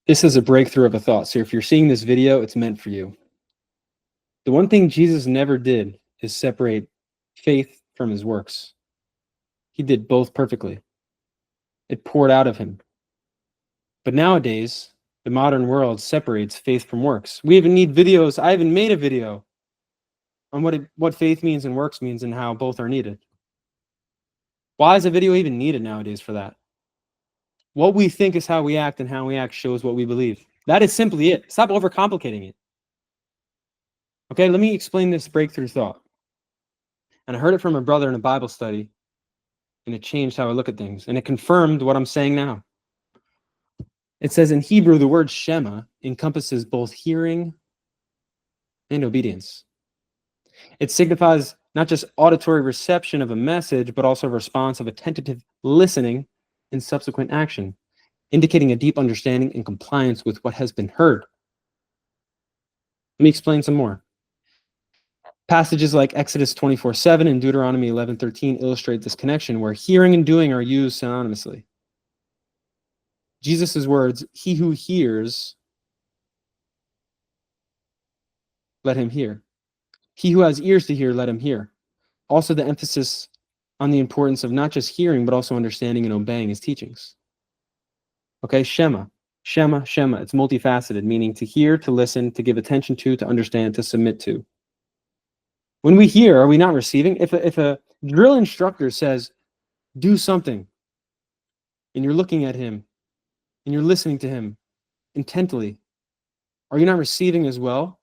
This is a breakthrough of a thought. So if you're seeing this video, it's meant for you. The one thing Jesus never did is separate faith from his works. He did both perfectly. It poured out of him. But nowadays, the modern world separates faith from works. We even need videos. I even made a video on what faith means and works means and how both are needed. Why is a video even needed nowadays for that? What we think is how we act, and how we act shows what we believe. That is simply it. Stop overcomplicating it. Okay, let me explain this breakthrough thought. And I heard it from a brother in a Bible study, and it changed how I look at things, and it confirmed what I'm saying now. It says in Hebrew, the word Shema encompasses both hearing and obedience. It signifies not just auditory reception of a message, but also a response of attentive listening and subsequent action, indicating a deep understanding and compliance with what has been heard. Let me explain some more. Passages like Exodus 24:7 and Deuteronomy 11:13 illustrate this connection where hearing and doing are used synonymously. Jesus' words, "He who hears, let him hear. He who has ears to hear, let him hear." Also the emphasis on the importance of not just hearing, but also understanding and obeying his teachings. Okay, Shema. Shema, Shema. It's multifaceted, meaning to hear, to listen, to give attention to understand, to submit to. When we hear, are we not receiving? If a drill instructor says, do something, and you're looking at him, and you're listening to him intently, are you not receiving as well?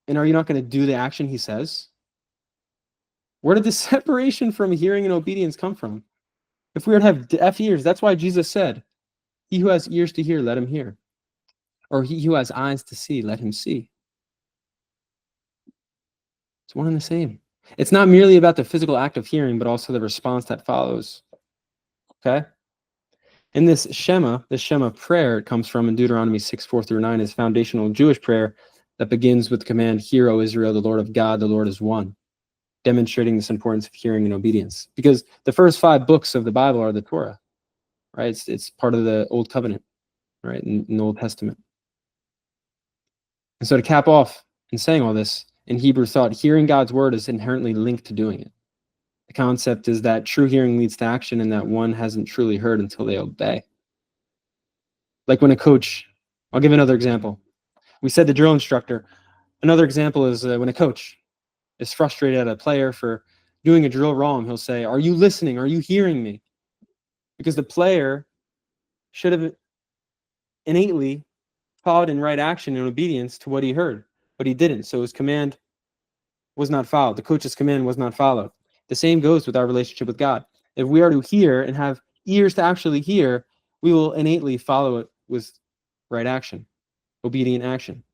And are you not going to do the action he says? Where did the separation from hearing and obedience come from? If we were to have deaf ears, that's why Jesus said, "He who has ears to hear, let him hear." Or he who has eyes to see, let him see. It's one and the same. It's not merely about the physical act of hearing, but also the response that follows. Okay? And this Shema prayer it comes from in Deuteronomy 6:4-9 is foundational Jewish prayer that begins with the command, "Hear, O Israel, the Lord of God, the Lord is one," demonstrating this importance of hearing and obedience. Because the first 5 books of the Bible are the Torah, right? It's part of the Old Covenant, right, in the Old Testament. And so to cap off in saying all this, in Hebrew thought, hearing God's word is inherently linked to doing it. The concept is that true hearing leads to action and that one hasn't truly heard until they obey. Like when a coach, I'll give another example. We said the drill instructor. Another example is when a coach is frustrated at a player for doing a drill wrong, he'll say, "Are you listening? Are you hearing me?" Because the player should have innately followed in right action and obedience to what he heard, but he didn't. So his command was not followed. The coach's command was not followed. The same goes with our relationship with God. If we are to hear and have ears to actually hear, we will innately follow it with right action, obedient action.